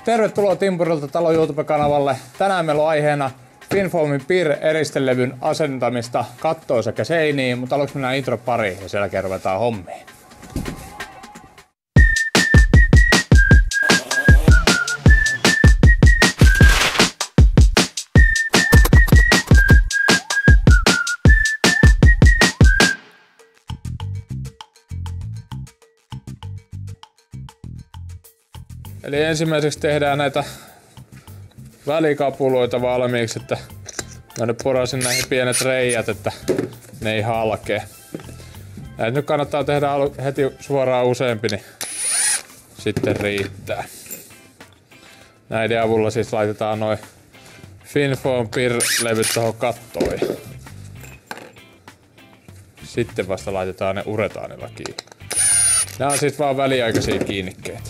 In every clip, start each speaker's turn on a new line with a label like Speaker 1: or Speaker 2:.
Speaker 1: Tervetuloa Timpurilta Talon YouTube-kanavalle. Tänään meillä on aiheena Finfoamin PIR-eristelevyn asentamista kattoon sekä seiniin, mutta aluksi mennään intro pariin ja sen jälkeen ruvetaan hommiin. Eli ensimmäiseksi tehdään näitä välikapuloita valmiiksi, että mä nyt porasin näihin pienet reijät, että ne ei halkee. Näitä nyt kannattaa tehdä heti suoraan useampi, niin sitten riittää. Näiden avulla siis laitetaan noin Finfoam PIR-levyt tuohon kattoon. Sitten vasta laitetaan ne uretaanilla kiinni. Nämä on siis vaan väliaikaisia kiinnikkeitä.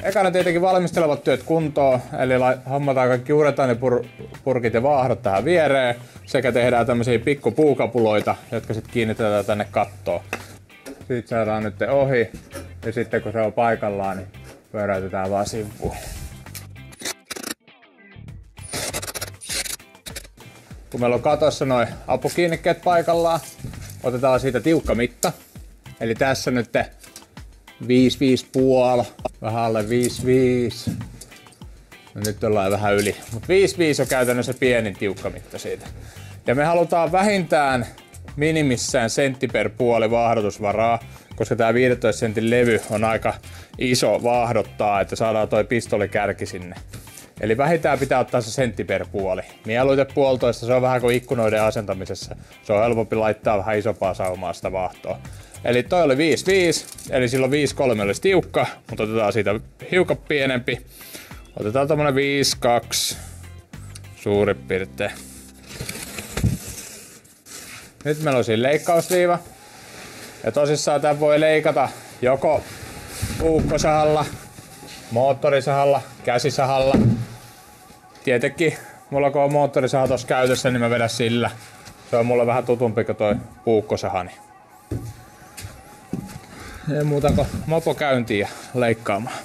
Speaker 1: Ekana tietenkin valmistelevat työt kuntoon, eli hommataan kaikki uretaanipurkit ja vaahdot tähän viereen, sekä tehdään tämmöisiä pikkupuukapuloita, jotka sitten kiinnitetään tänne kattoon. Siitä saadaan nyt ohi, ja sitten kun se on paikallaan, niin pyöräytetään vaan sivuun. Kun meillä on katossa noin apukiinnikkeet paikallaan, otetaan siitä tiukka mitta. Eli tässä nyt 5,5,5, vähän alle 5,5. No nyt ollaan vähän yli, mutta 5,5 on käytännössä pienin tiukka mitta siitä. Ja me halutaan vähintään minimissään sentti per puoli vaahdotusvaraa, koska tää 15 sentin levy on aika iso vaahdottaa, että saadaan toi pistolikärki sinne. Eli vähintään pitää ottaa se sentti per puoli. Mieluiten 1,5, se on vähän kuin ikkunoiden asentamisessa. Se on helpompi laittaa vähän isompaa saumaa sitä vaahtoa. Eli toi oli 5,5, eli silloin 5,3 olisi tiukka, mutta otetaan siitä hiukan pienempi. Otetaan tommonen 5,2 suurin piirtein. Nyt meillä on siinä leikkausliiva. Ja tosissaan tän voi leikata joko puukkosahalla, moottorisahalla, käsisahalla. Tietenkin mulla kun on moottorisaha tossa käytössä, niin mä vedän sillä. Se on mulle vähän tutumpi kuin toi puukkosahani. Ei muuta kuin mopo käyntiin ja leikkaamaan.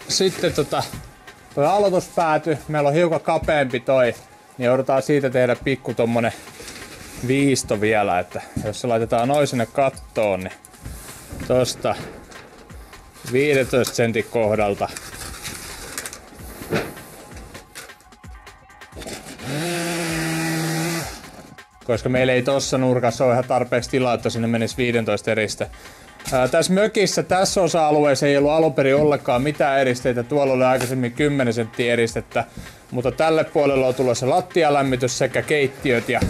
Speaker 1: Sitten toi aloituspääty, meillä on hiukan kapeampi toi, niin joudutaan siitä tehdä pikku tommonen viisto vielä, että jos se laitetaan noin sinne kattoon, niin tosta 15 sentin kohdalta koska meillä ei tossa nurkassa ole ihan tarpeeksi tilaa, että sinne menisi 15 eristä. Tässä mökissä, tässä osa-alueessa ei ollut alunperin ollenkaan mitään eristeitä. Tuolla oli aikaisemmin 10 senttiä eristettä, mutta tälle puolelle on tulossa lattialämmitys sekä keittiöt ja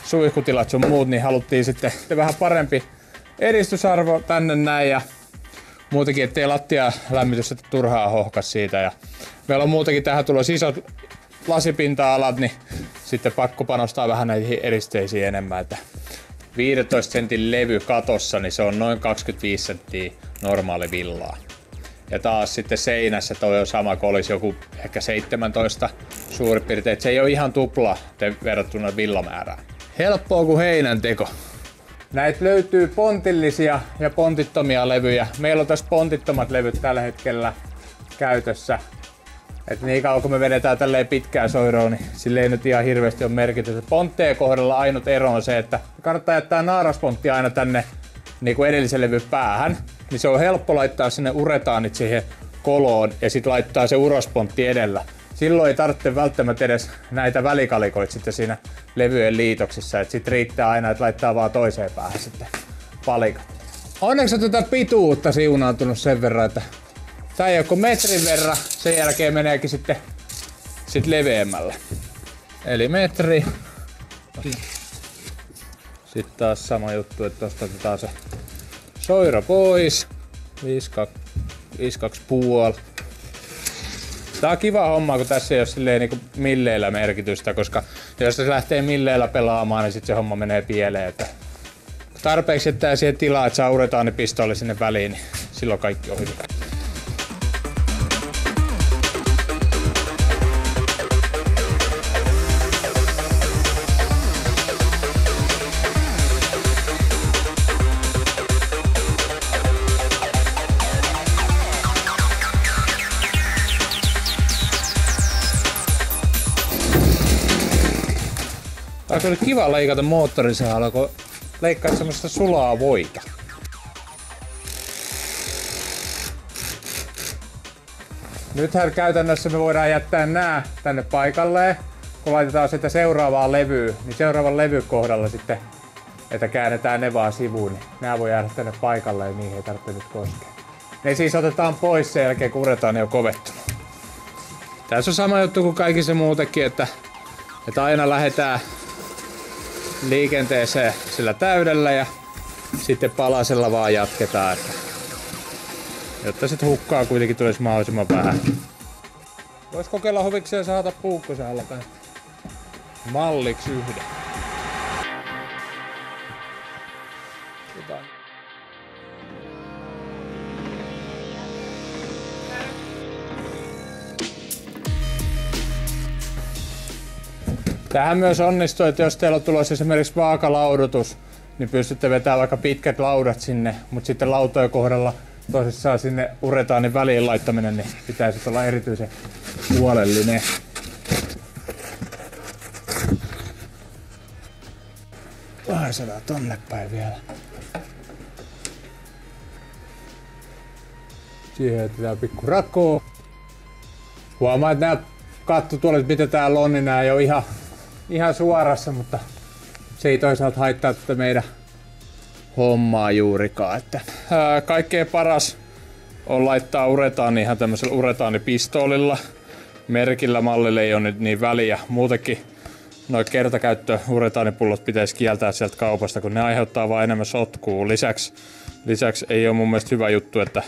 Speaker 1: suihkutilat sun muut, niin haluttiin sitten vähän parempi eristysarvo tänne näin ja muutenkin, ettei lattialämmitys turhaa hohkas siitä. Ja meillä on muutenkin tähän tulossa isot lasipinta-alat, niin sitten pakko panostaa vähän näihin eristeisiin enemmän. Että 15 sentin levy katossa, niin se on noin 25 senttiä normaali villaa. Ja taas sitten seinässä toi on sama, kun olisi joku ehkä 17 suurin piirtein. Se ei ole ihan tupla verrattuna villamäärään. Helppoa kuin heinänteko. Näitä löytyy pontillisia ja pontittomia levyjä. Meillä on tässä pontittomat levyt tällä hetkellä käytössä. Et niin kauan kun me vedetään tälleen pitkää soiroa, niin sille ei nyt ihan hirveästi ole merkitystä. Pontteen kohdalla ainut ero on se, että kannattaa jättää naaraspontti aina tänne niin kuin edellisen levyn päähän. Niin se on helppo laittaa sinne uretaanit siihen koloon ja sit laittaa se urospontti edellä. Silloin ei tarvitse välttämättä edes näitä välikalikoita sitten siinä levyjen liitoksissa. Et sit riittää aina, että laittaa vaan toiseen päähän sitten palikat. Onneksi on tätä pituutta siunaantunut sen verran, että tää ei ole kuin metrin verran, sen jälkeen meneekin sitten leveämmälle. Eli metri. Sitten taas sama juttu, että tosta otetaan se soira pois. 5,2,5. Tää on kiva homma, kun tässä ei ole silleen niinku milleillä merkitystä, koska jos se lähtee milleillä pelaamaan, niin sit se homma menee pieleen. Että tarpeeksi jättää siihen tilaa, että saa uretaanipistoli sinne väliin, niin silloin kaikki on hyvä. Oli kiva leikata moottorisahalla, kun leikkaa semmoista sulaa voita. Nythän käytännössä me voidaan jättää nää tänne paikalleen. Kun laitetaan sitä seuraavaa levyä, niin seuraavan levyn kohdalla sitten, että käännetään ne vaan sivuun, niin nää voi jäädä tänne paikalle ja niihin ei tarvitse nyt koskea. Ne siis otetaan pois sen jälkeen, kun uretaan ne on kovettunut. Tässä on sama juttu kuin kaikissa muutenkin, että aina lähdetään liikenteeseen sillä täydellä ja sitten palasella vaan jatketaan, jotta sit hukkaa kuitenkin tulisi mahdollisimman vähän. Vois kokeilla huvikseen saada puukkosella tai malliksi yhden. Tähän myös onnistuu, että jos teillä on tulossa esimerkiksi vaakalaudotus, niin pystytte vetämään vaikka pitkät laudat sinne, mutta sitten lautojen kohdalla tosissaan sinne uretaanin väliin laittaminen, niin pitäisi olla erityisen huolellinen. Saadaan tonne päin vielä. Siihen jätetään pikku rakoa. Huomaa, että nämä kattotuolit, mitä täällä on, niin nämä ei ole ihan suorassa, mutta se ei toisaalta haittaa tätä meidän hommaa juurikaan. Että, kaikkein paras on laittaa uretaani ihan tämmöisellä uretaanipistoolilla. Merkillä mallille ei ole nyt niin väliä. Muutenkin noi kertakäyttö uretaanipullot pitäisi kieltää sieltä kaupasta, kun ne aiheuttaa vaan enemmän sotkua. Lisäksi ei ole mun mielestä hyvä juttu, että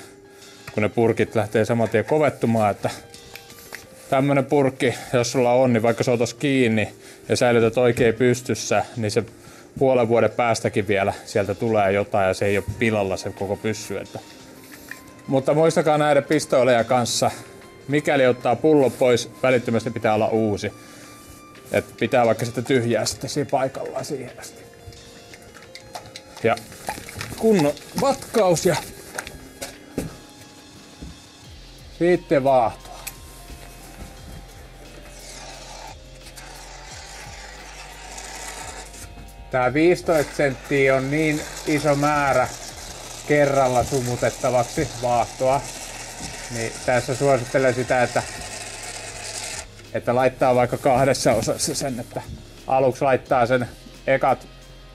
Speaker 1: kun ne purkit lähtee saman tien kovettumaan, että tämmönen purkki, jos sulla on, niin vaikka se otas kiinni ja säilytät oikein pystyssä, niin se puolen vuoden päästäkin vielä sieltä tulee jotain ja se ei ole pilalla se koko pyssy. Mutta muistakaa näiden pistooleja kanssa, mikäli ottaa pullo pois, välittömästi pitää olla uusi. Et pitää vaikka sitä tyhjää sitten siinä paikallaan siihen asti. Ja kunnon vatkaus ja sitten vaahtoa. Tää 15 senttiä on niin iso määrä kerralla sumutettavaksi vaahtoa, niin tässä suosittelen sitä, että laittaa vaikka 2 osassa sen, että aluksi laittaa sen ekat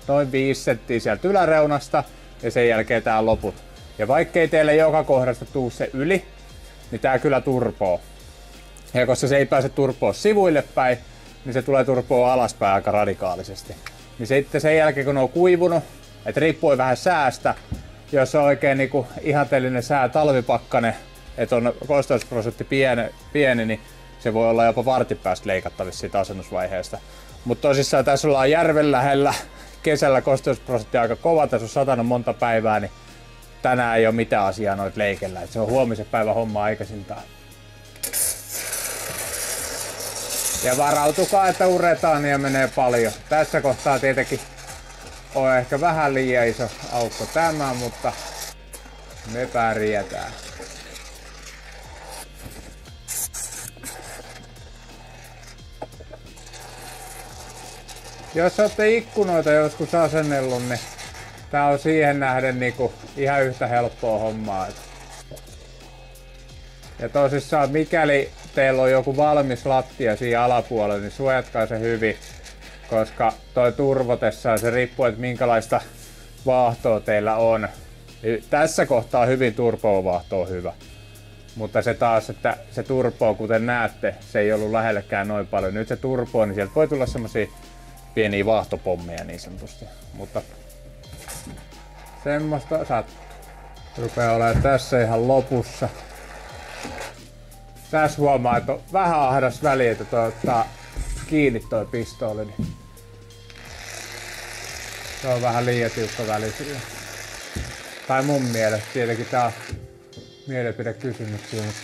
Speaker 1: noin 5 senttiä sieltä yläreunasta ja sen jälkeen tää loput. Ja vaikkei teille joka kohdasta tuu se yli, niin tää kyllä turpoo. Ja koska se ei pääse turpoa sivuille päin, niin se tulee turpoa alaspäin aika radikaalisesti. Niin sitten sen jälkeen kun ne on kuivunut, että riippuen vähän säästä, jos on oikein niinku ihanteellinen sää, talvipakkanen, että on kosteusprosentti pieni, niin se voi olla jopa vartin päästä leikattavissa siitä asennusvaiheesta. Mutta tosissaan tässä ollaan järven lähellä, kesällä kosteusprosentti aika kova, tässä on satanut monta päivää, niin tänään ei ole mitään asiaa noit leikellä. Et se on huomisen päivän homma aikaisintaan. Ja varautukaa, että uretaania menee paljon. Tässä kohtaa tietenkin on ehkä vähän liian iso aukko tämä, mutta me pärjätään. Jos olette ikkunoita joskus asennellut, niin tää on siihen nähden niinku ihan yhtä helppoa hommaa. Ja tosissaan mikäli teillä on joku valmis lattia siinä alapuolella, niin suojatkaa se hyvin, koska toi turvotessaan se riippuu, että minkälaista vaahtoa teillä on. Tässä kohtaa hyvin turpovaahto on hyvä. Mutta se taas, että se turpoo, kuten näette, se ei ollut lähellekään noin paljon. Nyt se turpoo, niin sieltä voi tulla semmosia pieniä vaahtopommeja niin sanotusti. Mutta semmoista sattuu. Rupeaa olemaan tässä ihan lopussa. Tässä huomaa, että on vähän ahdas väli, että toi ottaa kiinni toi pistooli. Niin se on vähän liian tiukka väli sillä. Tai mun mielestä, tietenkin tää on mielipidekysymyksiä, mutta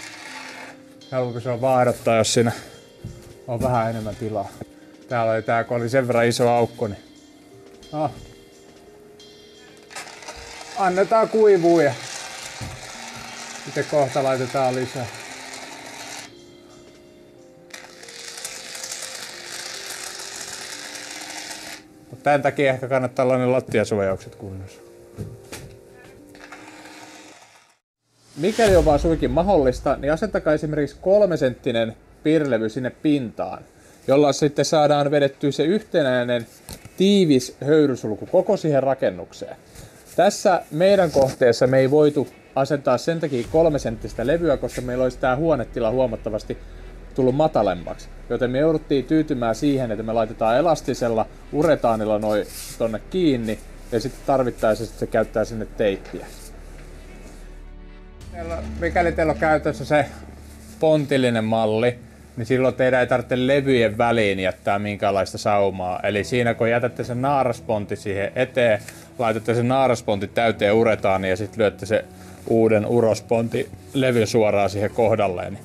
Speaker 1: helpompi se on vaahdottaa, jos siinä on vähän enemmän tilaa. Täällä oli tää, kun oli sen verran iso aukko, niin annetaan kuivua ja sitten kohta laitetaan lisää. Tän takia ehkä kannattaa olla ne lattiasuojaukset kunnossa. Mikäli on vaan suinkin mahdollista, niin asentakaa esimerkiksi 3-senttinen piirrelevy sinne pintaan, jolla sitten saadaan vedettyä se yhtenäinen tiivis höyrysulku koko siihen rakennukseen. Tässä meidän kohteessa me ei voitu asentaa sen takia 3-senttistä levyä, koska meillä olisi tämä huonetila huomattavasti tullut matalemmaksi. Joten me jouduttiin tyytymään siihen, että me laitetaan elastisella uretaanilla noin tonne kiinni ja sitten tarvittaessa se käyttää sinne teippiä. Mikäli teillä on käytössä se pontillinen malli, niin silloin teidän ei tarvitse levyjen väliin jättää minkäänlaista saumaa. Eli siinä kun jätätte sen naaraspontti siihen eteen, laitatte sen naaraspontti täyteen uretaaniin ja sitten lyötte se uuden urospontti levy suoraan siihen kohdalleen. Niin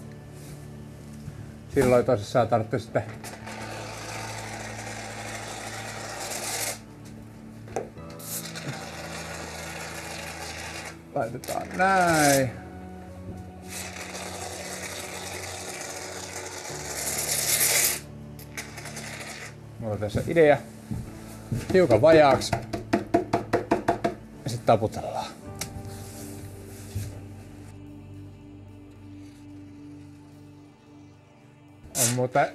Speaker 1: silloin tosissaan tarvitsee sitten laitetaan näin. Mulla on tässä idea. Hiukan vajaaksi. Ja sitten taputellaan. On muuten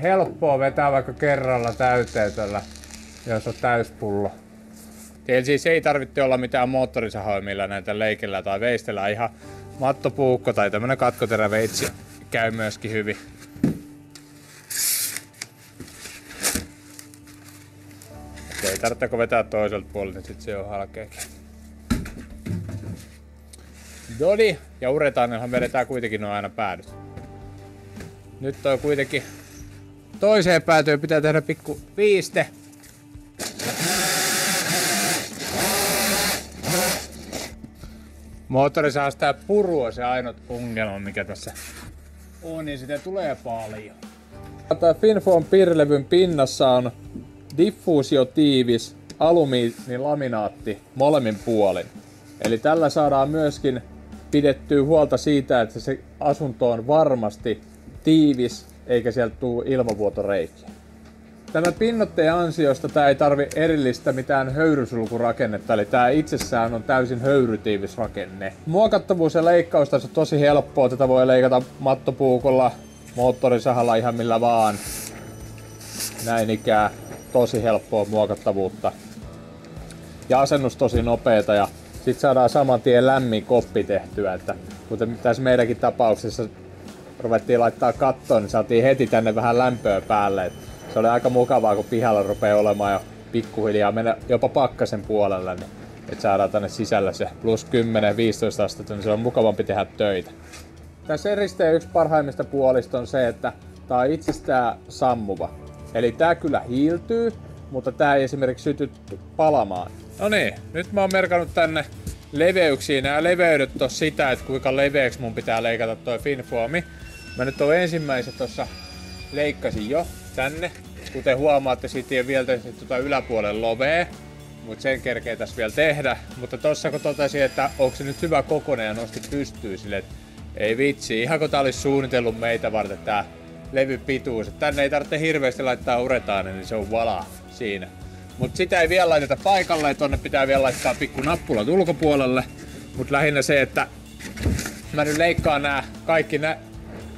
Speaker 1: helppoa vetää vaikka kerralla täyteen tällä, jos on täyspullo. Teillä siis ei tarvitse olla mitään moottorisahoja, millä näitä leikellä tai veistellä. Ihan mattopuukko tai tämmönen katkoteräveitsi käy myöskin hyvin. Ei tarvitse vetää toiselta puolelta, niin sit se on halkeakin. Dodi ja uretaanilhan vedetään kuitenkin noin aina päädyt. Nyt on kuitenkin toiseen päätyyn pitää tehdä pikku viiste. Moottorissa tää puru on se ainut ongelma, mikä tässä on, niin sitä tulee paljon. Tää Finfoam piirrelevyn pinnassa on diffuusiotiivis alumiinilaminaatti molemmin puolin. Eli tällä saadaan myöskin pidettyä huolta siitä, että se asunto on varmasti tiivis eikä sieltä tule ilmavuotoreikiä. Tämän pinnotteen ansiosta tää ei tarvi erillistä mitään höyrysulkurakennetta, eli tää itsessään on täysin höyrytiivis rakenne. Muokattavuus ja leikkaus tässä on tosi helppoa, tätä voi leikata mattopuukolla, moottorisahalla ihan millä vaan. Näin ikään tosi helppoa muokattavuutta. Ja asennus tosi nopeeta ja sit saadaan saman tien lämmin koppi tehtyä, että kuten tässä meidänkin tapauksessa ruvettiin laittaa kattoon, niin saatiin heti tänne vähän lämpöä päälle. Se oli aika mukavaa, kun pihalla rupeaa olemaan jo pikkuhiljaa mennä jopa pakkasen puolelle, niin että saadaan tänne sisällä se plus 10-15 astetta, niin se on mukavampi tehdä töitä. Tässä eristeen yksi parhaimmista puolista on se, että tää on itsestään sammuva. Eli tää kyllä hiiltyy, mutta tää ei esimerkiksi syty palamaan. No niin, nyt mä oon merkannut tänne leveyksiin. Nämä leveydet on sitä, että kuinka leveäksi mun pitää leikata toi Finfoami. Mä nyt oon ensimmäiset tossa leikkasin jo tänne. Kuten huomaatte, siitä ei ole vielä tuota yläpuolen lovea, mutta sen kerkee tässä vielä tehdä. Mutta tossa kun totesin, että onko se nyt hyvä kokonen ja nosti pystyy sille, että ei vitsi, ihan kun tää olisi suunnitellut meitä varten tää levy pituus. Tänne ei tarvitse hirveästi laittaa uretaania, niin se on vala siinä. Mutta sitä ei vielä laiteta paikalle, tonne pitää vielä laittaa pikku nappulat ulkopuolelle. Mutta lähinnä se, että mä nyt leikkaan nää kaikki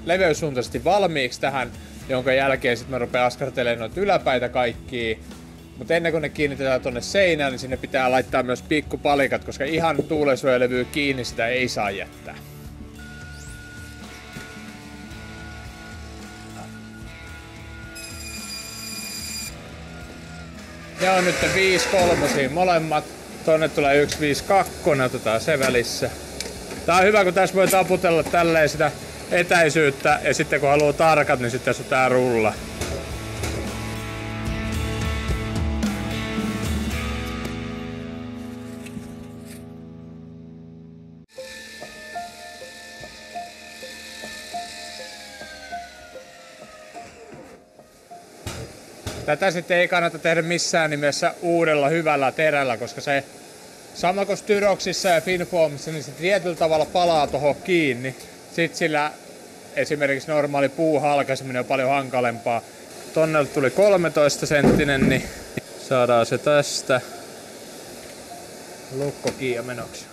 Speaker 1: leveyssuuntaisesti valmiiksi tähän, jonka jälkeen sitten mä rupean askartelemaan noita yläpäitä kaikkia. Mutta ennen kuin ne kiinnitetään tonne seinään, niin sinne pitää laittaa myös pikkupalikat, koska ihan tuulensuojalevyä kiinni sitä ei saa jättää. Ne on nyt 5/3 molemmat. Tonne tulee 1/5/2, otetaan se välissä. Tää on hyvä, kun tässä voi taputella tälleen sitä etäisyyttä ja sitten kun haluaa tarkat, niin sitten tässä on tää rulla. Tätä sitten ei kannata tehdä missään nimessä uudella hyvällä terällä, koska se sama kuin Styroxissa ja Finfoamissa, niin se tietyllä tavalla palaa tuohon kiinni. Sitten sillä esimerkiksi normaali puuhalkaiseminen on paljon hankalempaa. Tonne tuli 13 senttinen, niin Saadaan se tästä lukko kiinni menoksi.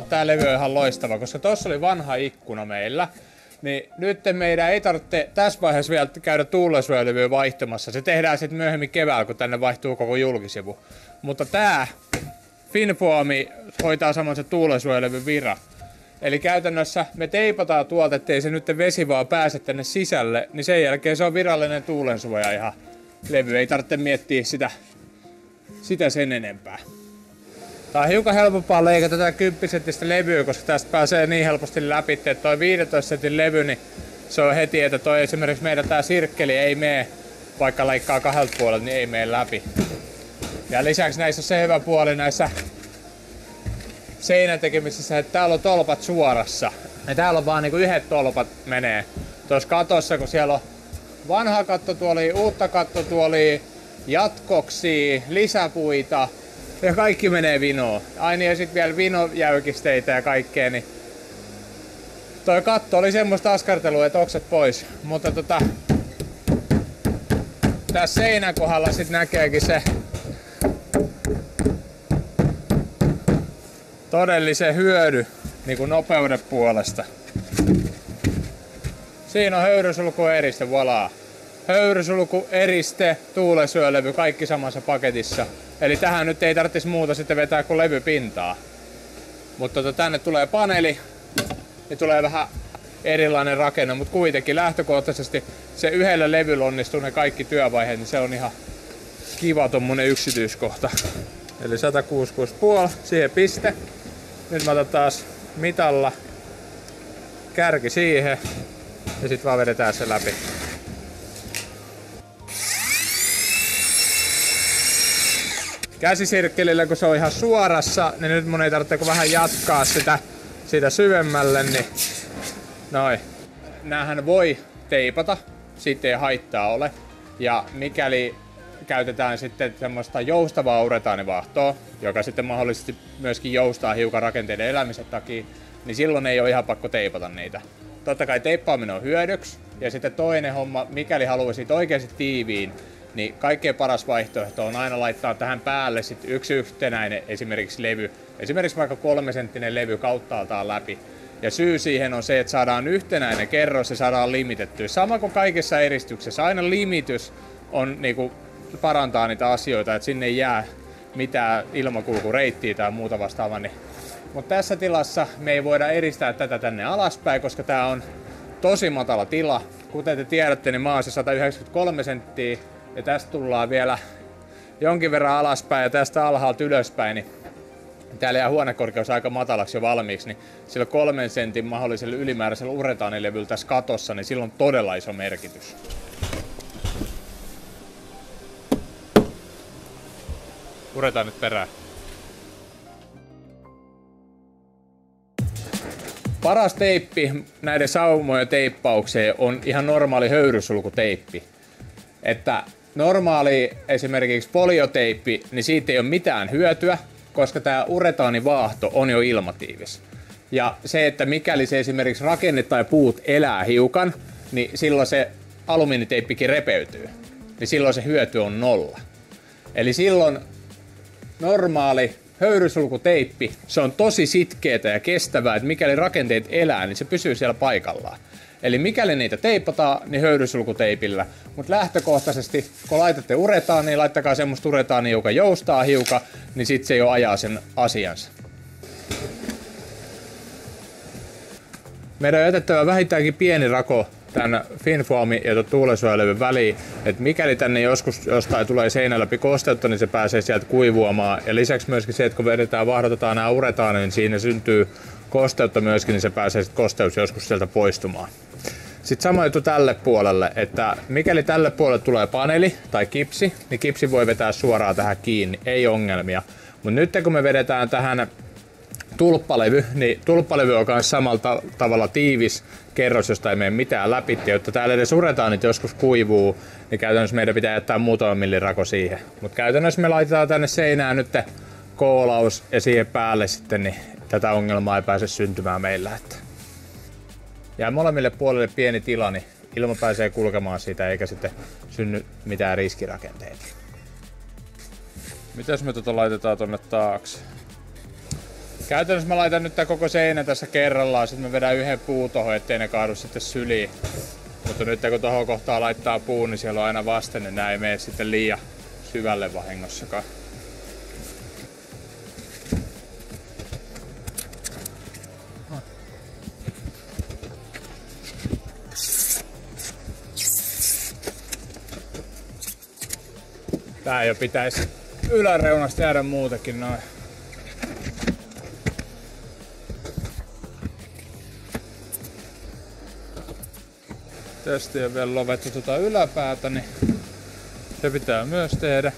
Speaker 1: Tää levy on ihan loistava, koska tossa oli vanha ikkuna meillä. Niin nyt meidän ei tarvitse tässä vaiheessa vielä käydä tuulensuojalevyä vaihtamassa. Se tehdään sitten myöhemmin keväällä, kun tänne vaihtuu koko julkisivu. Mutta tää Finfoami hoitaa saman se tuulensuojalevyn vira. Eli käytännössä me teipataan tuolta, ettei se nyt vesi vaan pääse tänne sisälle, niin sen jälkeen se on virallinen tuulensuoja ihan levy. Ei tarvitse miettiä sitä sen enempää. Tää on hiukan helpompaa leikata tätä 10 senttistä levyä, koska tästä pääsee niin helposti läpi, että toi 15 sentin levy, niin se on heti, että toi esimerkiksi meidän tää sirkkeli ei mene, vaikka leikkaa kahdelta puolelta, niin ei mene läpi. Ja lisäksi näissä on se hyvä puoli näissä seinätekemisissä, että täällä on tolpat suorassa. Ja täällä on vaan niinku yhdet tolpat menee. Tuossa katossa, kun siellä on vanha kattotuoli, uutta kattotuolia, jatkoksi, lisäpuita ja kaikki menee vinoon. Aina ja sit vielä vinojäykisteitä ja kaikkea, niin toi katto oli semmoista askartelua, että okset pois. Mutta tässä seinän kohdalla sit näkeekin se todellisen hyödy niin kuin nopeuden puolesta. Siinä on höyrysulku eriste, voilà. Höyrysulku, eriste, tuulensuojalevy, kaikki samassa paketissa. Eli tähän nyt ei tarvitsisi muuta sitten vetää kuin levypintaa. Mutta tänne tulee paneeli, niin tulee vähän erilainen rakenne, mutta kuitenkin lähtökohtaisesti se yhdellä levyllä onnistuu ne kaikki työvaiheet, niin se on ihan kiva tommonen yksityiskohta. Eli 166,5, siihen piste. Nyt mä otan taas mitalla kärki siihen ja sit vaan vedetään se läpi. Käsisirkkelillä kun se on ihan suorassa, niin nyt mun ei tarvitse vähän jatkaa sitä syvemmälle, niin noin. Näähän voi teipata, siitä ei haittaa ole. Ja mikäli käytetään sitten semmoista joustavaa uretaanivahtoa, joka sitten mahdollisesti myöskin joustaa hiukan rakenteiden elämisen takia, niin silloin ei ole ihan pakko teipata niitä. Totta kai teippaaminen on hyödyksi. Ja sitten toinen homma, mikäli haluaisit oikeasti tiiviin, niin kaikkein paras vaihtoehto on aina laittaa tähän päälle sit yksi yhtenäinen esimerkiksi levy. Esimerkiksi vaikka 3 senttinen levy kauttaaltaan läpi. Ja syy siihen on se, että saadaan yhtenäinen kerros ja saadaan limitettyä. Sama kuin kaikessa eristyksessä, aina limitys on niinku parantaa niitä asioita, että sinne ei jää mitään ilmakulkureittiä tai muuta vastaavaa. Mutta tässä tilassa me ei voida eristää tätä tänne alaspäin, koska tää on tosi matala tila. Kuten te tiedätte, niin mä oon se 193 senttiä ja tästä tullaan vielä jonkin verran alaspäin ja tästä alhaalta ylöspäin, niin täällä jää huonekorkeus aika matalaksi jo valmiiksi, niin sillä 3 sentin mahdollisella ylimääräisellä uretaanilevyllä tässä katossa, niin sillä on todella iso merkitys. Puretaan nyt perään. Paras teippi näiden saumojen teippaukseen on ihan normaali höyrysulkuteippi. Että normaali esimerkiksi polioteippi, niin siitä ei ole mitään hyötyä, koska tämä uretaanivaahto on jo ilmatiivis. Ja se, että mikäli se esimerkiksi rakenne tai puut elää hiukan, niin silloin se alumiiniteippikin repeytyy. Niin silloin se hyöty on 0. Eli silloin normaali höyrysulkuteippi, se on tosi sitkeätä ja kestävää, että mikäli rakenteet elää, niin se pysyy siellä paikallaan. Eli mikäli niitä teipataan, niin höyrysulkuteipillä. Mutta lähtökohtaisesti, kun laitatte uretaaniin, niin laittakaa semmoista uretaania, joka joustaa hiukan, niin sit se jo ajaa sen asiansa. Meidän on jätettävä vähintäänkin pieni rako tämän Finfoamin ja tuulensuojalevyn väliin, että mikäli tänne joskus jostain tulee seinän läpi kosteutta, niin se pääsee sieltä kuivuamaan. Ja lisäksi myöskin se, että kun vedetään, vahdotetaan nämä uretaanit, niin siinä syntyy kosteutta myöskin, niin se pääsee sitten kosteus joskus sieltä poistumaan. Sitten sama juttu tälle puolelle, että mikäli tälle puolelle tulee paneeli tai kipsi, niin kipsi voi vetää suoraan tähän kiinni, ei ongelmia. Mutta nyt kun me vedetään tähän tulppalevy, niin tulppalevy on myös samalla tavalla tiivis kerros, josta ei mene mitään läpi. Jotta täällä edes uretaanit joskus kuivuu, niin käytännössä meidän pitää jättää muutama millin rako siihen. Mutta käytännössä me laitetaan tänne seinään nyt koolaus ja siihen päälle sitten niin tätä ongelmaa ei pääse syntymään meillä. Että jää molemmille puolille pieni tila, niin ilma pääsee kulkemaan siitä eikä sitten synny mitään riskirakenteita. Mitäs me laitetaan tonne taakse? Käytännössä mä laitan nyt tää koko seinä tässä kerrallaan, sitten mä vedän yhden puun tohon, ettei ne kaadu sitten syliin. Mutta nyt kun tohon kohtaa laittaa puun, niin siellä on aina vasten, niin nää ei mene sitten liian syvälle vahingossakaan. Tää jo pitäisi yläreunasta jäädä muutakin noin. Tästä ei ole vielä lovettu tuota yläpäätä, niin se pitää myös tehdä.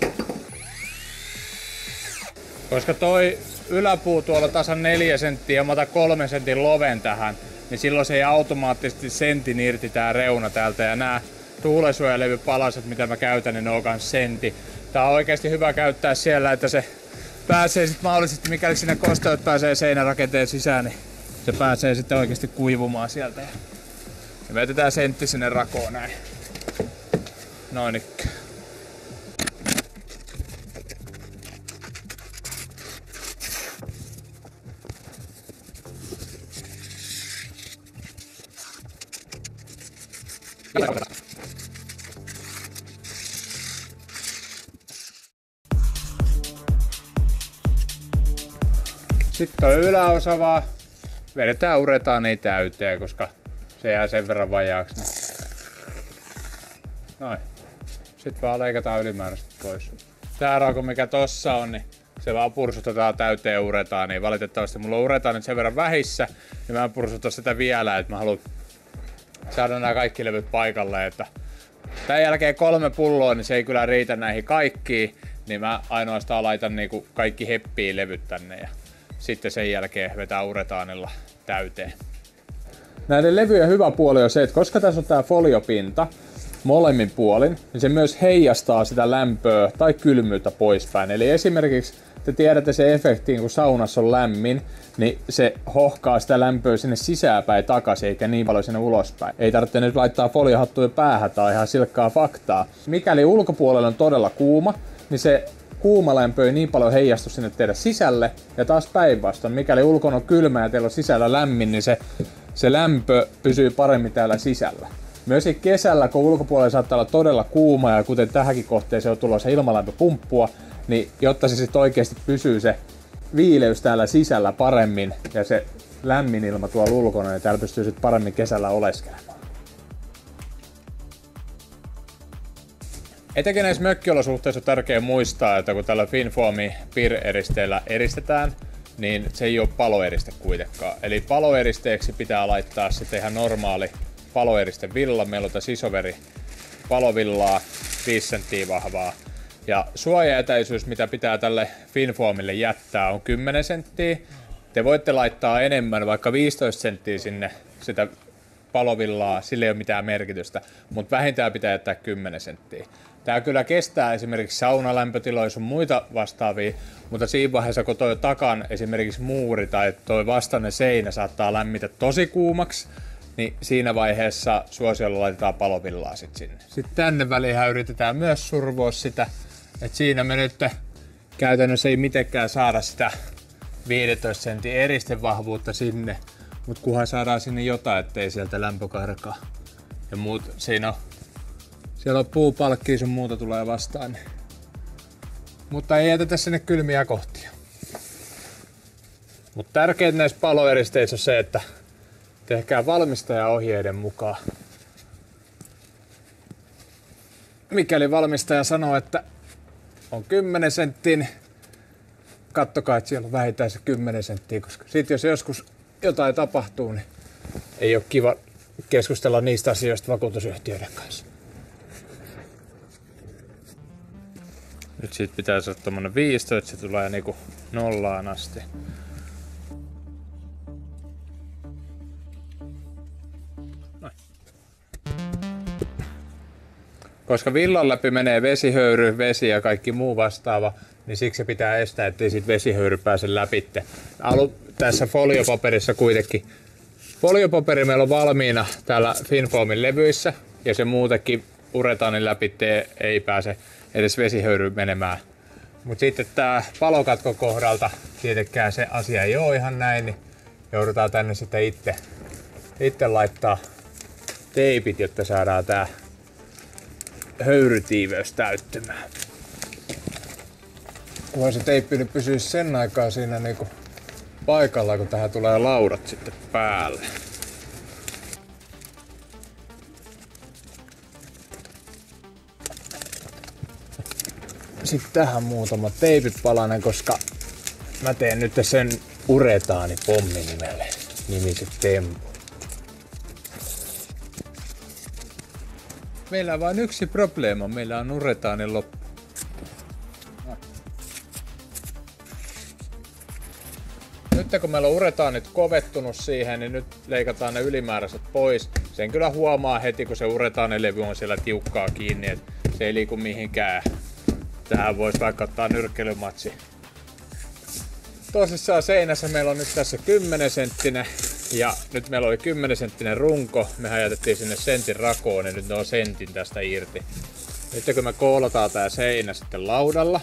Speaker 1: Koska toi yläpuu tuolla tasan 4 senttiä ja mä otan 3 sentin loven tähän, niin silloin se ei automaattisesti sentin irti tää reuna täältä. Ja nää tuulensuojalevypalaset, mitä mä käytän, niin ne on kans sentti. Tää on oikeesti hyvä käyttää siellä, että se pääsee sit mahdollisesti, mikäli sinne kosteut pääsee seinärakenteen sisään, niin se pääsee sitten oikeesti kuivumaan sieltä. Ja me jätetään sentti sinne rakoon näin. Noin ikään. Sitten on yläosa vaan vedetään uretaania täyteen, koska se jää sen verran vajaaksi. Noin. Sitten vaan leikataan ylimääräistä pois. Tää rako mikä tossa on, niin se vaan pursutetaan täyteen uretaaniin. Valitettavasti mulla on uretaanit sen verran vähissä, niin mä en pursuta sitä vielä, että mä haluan saada nämä kaikki levyt paikalle. Että tän jälkeen 3 pulloa, niin se ei kyllä riitä näihin kaikkiin, niin mä ainoastaan laitan niinku kaikki heppiin levyt tänne ja sitten sen jälkeen vetää uretaanilla täyteen. Näiden levyjen hyvä puoli on se, että koska tässä on tää foliopinta molemmin puolin, niin se myös heijastaa sitä lämpöä tai kylmyyttä poispäin. Eli esimerkiksi te tiedätte se efekti, kun saunassa on lämmin, niin se hohkaa sitä lämpöä sinne sisäänpäin takaisin, eikä niin paljon sinne ulospäin. Ei tarvitse nyt laittaa foliohattuja päähän, tai ihan silkkaa faktaa. Mikäli ulkopuolella on todella kuuma, niin se kuuma lämpö ei niin paljon heijastu sinne teidän sisälle, ja taas päinvastoin, mikäli ulkona on kylmä ja teillä on sisällä lämmin, niin se lämpö pysyy paremmin täällä sisällä. Myös kesällä, kun ulkopuolella saattaa olla todella kuuma, ja kuten tähänkin kohteeseen on tulossa ilmalämpöpumppua, niin jotta se sitten oikeasti pysyy se viileys täällä sisällä paremmin, ja se lämmin ilma tuolla ulkona, niin täällä pystyy sitten paremmin kesällä oleskelemaan. Etenkin näissä mökkiolosuhteissa on tärkeää muistaa, että kun tällä FinFoami PIR-eristeellä eristetään, niin se ei ole paloeriste kuitenkaan. Eli paloeristeeksi pitää laittaa sitten ihan normaali paloeristevilla. Meillä on tässä isoveri palovillaa, 5 senttiä vahvaa. Ja suojaetäisyys, mitä pitää tälle FinFoamille jättää, on 10 senttiä. Te voitte laittaa enemmän, vaikka 15 senttiä sinne sitä palovillaa, sillä ei ole mitään merkitystä, mutta vähintään pitää jättää 10 senttiä. Tää kyllä kestää esimerkiksi saunalämpötiloissa on muita vastaavia, mutta siinä vaiheessa kun toi takan esimerkiksi muuri tai toi vastainen seinä saattaa lämmitä tosi kuumaksi, niin siinä vaiheessa suosiolla laitetaan palovillaa sit sinne. Sitten tänne väliin yritetään myös survoa sitä, että siinä me nyt käytännössä ei mitenkään saada sitä 15 sentin eristevahvuutta sinne, mutta kunhan saadaan sinne jotain, ettei sieltä lämpö karkaa. Ja muut, siellä on puupalkkia, sun muuta tulee vastaan. Niin. Mutta ei jätetä sinne kylmiä kohtia. Mutta tärkeintä näissä paloeristeissä on se, että tehkää valmistajaohjeiden mukaan. Mikäli valmistaja sanoo, että on 10 senttiä, niin kattokaa, että siellä on vähintään se 10 senttiä, koska sit jos joskus jotain tapahtuu, niin ei ole kiva keskustella niistä asioista vakuutusyhtiöiden kanssa. Nyt siitä pitää saada tommonen 15, että se tulee niinku nollaan asti. Noin. Koska villan läpi menee vesihöyry, vesi ja kaikki muu vastaava, niin siksi se pitää estää, ettei siitä vesihöyry pääse läpitte. tässä foliopaperissa kuitenkin. Foliopaperi meillä on valmiina täällä Finfoamin levyissä ja se muutenkin uretaanin läpi ei pääse edes vesihöyry menemään. Mut sitten tää palokatkon kohdalta tietenkään se asia ei oo ihan näin, niin joudutaan tänne sitten itse laittaa teipit, jotta saadaan tää höyrytiiveys täyttymään. Kunhan se teippi nyt pysyisi sen aikaa siinä niinku paikalla, kun tähän tulee laudat sitten päälle. Sitten tähän muutama teipit palanen, koska mä teen nyt sen uretaanipommi nimiset temput. Meillä on vain yksi probleema, meillä on uretaanin loppu. Nyt kun meillä on uretaanit kovettunut siihen, niin nyt leikataan ne ylimääräiset pois. Sen kyllä huomaa heti, kun se uretaanilevy on siellä tiukkaa kiinni, että se ei liiku mihinkään. Tähän voisi vaikka ottaa nyrkkeilymatsi. Tosissaan seinässä meillä on nyt tässä 10 senttinen ja nyt meillä oli 10 senttinen runko. Mehän jätettiin sinne sentin rakoon ja nyt ne on sentin tästä irti. Nyt kun me koolataan tää seinä sitten laudalla,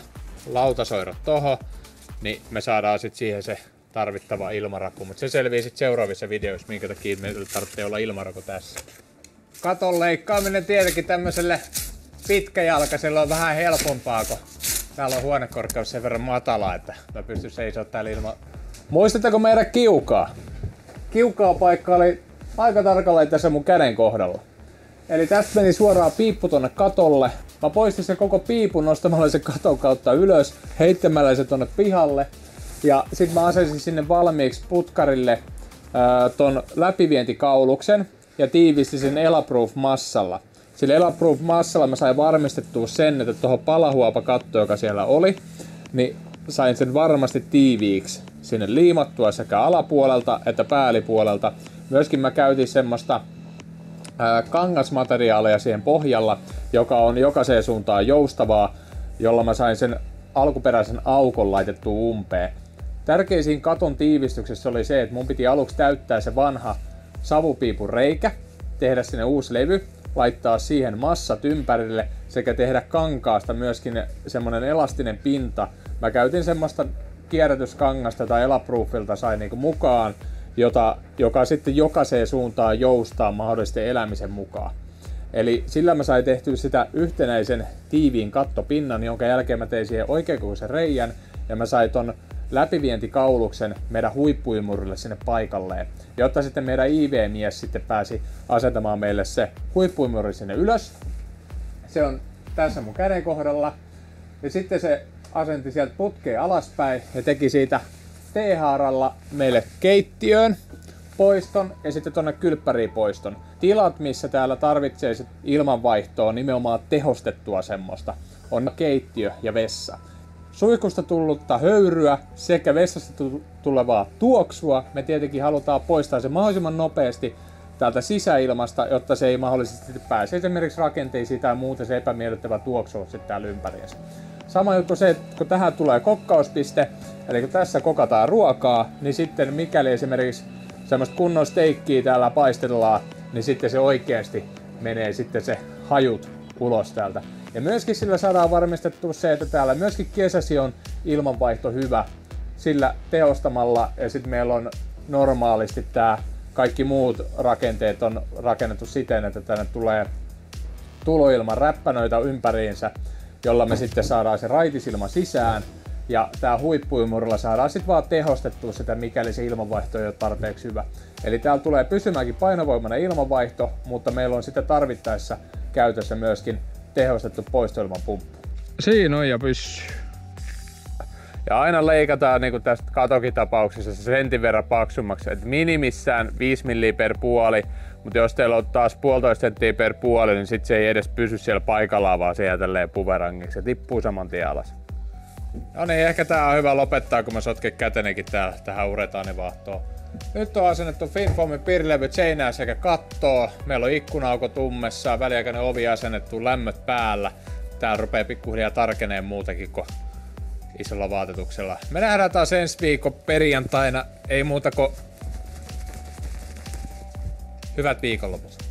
Speaker 1: lautasoirot tohon, niin me saadaan sitten siihen se tarvittava ilmaraku. Mutta se selvii sitten seuraavissa videoissa, minkä takia meillä tarvitsee olla ilmaraku tässä. Katon leikkaaminen tietenkin tämmöiselle pitkäjalkaisella on vähän helpompaa, kun täällä on huonekorkeus sen verran matala, että mä pystyn seisomaan täällä ilman. Muistatteko meidän kiukaa? Kiukaa paikka oli aika tarkalleen tässä mun käden kohdalla. Eli tästä meni suoraan piippu tonne katolle. Mä poistin sen koko piipun nostamalla sen katon kautta ylös, heittämällä se tonne pihalle. Ja sit mä asensin sinne valmiiksi putkarille ton läpivientikauluksen ja tiivistin sen Elaproof massalla. Sillä Elaproof massalla mä sain varmistettua sen, että tuohon palahuopakatto, joka siellä oli, niin sain sen varmasti tiiviiksi sinne liimattua sekä alapuolelta että päällipuolelta. Myöskin mä käytin semmoista kangasmateriaalia siihen pohjalla, joka on jokaiseen suuntaan joustavaa, jolla mä sain sen alkuperäisen aukon laitettua umpeen. Tärkein siinä katon tiivistyksessä oli se, että mun piti aluksi täyttää se vanha savupiipun reikä, tehdä sinne uusi levy, laittaa siihen massat ympärille sekä tehdä kankaasta myöskin semmonen elastinen pinta. Mä käytin semmoista kierrätyskangasta tai Elaproofilta sai niinku mukaan, joka sitten jokaiseen suuntaan joustaa mahdollisesti elämisen mukaan. Eli sillä mä sain tehtyä sitä yhtenäisen tiiviin kattopinnan, jonka jälkeen mä tein siihen oikeakokoisen reijän ja mä sain ton läpivientikauluksen meidän huippuimurille sinne paikalleen, jotta sitten meidän IV-mies sitten pääsi asentamaan meille se huippuimuri sinne ylös. Se on tässä mun käden kohdalla ja sitten se asenti sieltä putkeen alaspäin ja teki siitä T-haaralla meille keittiöön poiston ja sitten tonne kylppäriin poiston. Tilat, missä täällä tarvitsee ilmanvaihtoa, nimenomaan tehostettua semmoista, on keittiö ja vessa. Suihkusta tullutta höyryä sekä vessasta tulevaa tuoksua me tietenkin halutaan poistaa se mahdollisimman nopeasti täältä sisäilmasta, jotta se ei mahdollisesti pääse esimerkiksi rakenteisiin tai muuten se epämiellyttävä tuoksu sitten täällä ympäriinsä. Sama juttu se, että kun tähän tulee kokkauspiste, eli kun tässä kokataan ruokaa, niin sitten mikäli esimerkiksi semmoista kunnon steikkiä täällä paistellaan, niin sitten se oikeasti menee sitten se hajut ulos täältä. Ja myöskin sillä saadaan varmistettua se, että täällä myöskin kesäsi on ilmanvaihto hyvä sillä tehostamalla ja sitten meillä on normaalisti tää kaikki muut rakenteet on rakennettu siten, että tänne tulee tuloilman räppänöitä ympäriinsä, jolla me sitten saadaan se raitisilma sisään ja tää huippuimurilla saadaan sitten vaan tehostettua sitä, mikäli se ilmanvaihto ei ole tarpeeksi hyvä. Eli täällä tulee pysymäänkin painovoimainen ilmanvaihto, mutta meillä on sitten tarvittaessa käytössä myöskin tehostettu poistoilmapumppu. Siinä on ja pysyy. Ja aina leikataan niin kuin tästä katokitapauksessa se sentin verran paksummaksi, että minimissään 5 milliä per puoli, mutta jos teillä on taas 1,5 senttiä per puoli, niin sit se ei edes pysy siellä paikallaan, vaan se jää tälleen puverangiksi. Se tippuu saman tien alas. No niin, ehkä tää on hyvä lopettaa, kun mä sotken kätenekin täällä tähän uretaanivahtoon. Nyt on asennettu Finfoamin piirilevyt seinään sekä kattoa. Meillä on ikkunauko tummessa, väliaikainen ovi asennettu, lämmöt päällä. Täällä rupeaa pikkuhiljaa tarkeneen muutakin kuin isolla vaatetuksella. Me nähdään taas ensi viikon perjantaina ei muuta kuin hyvät viikonloput.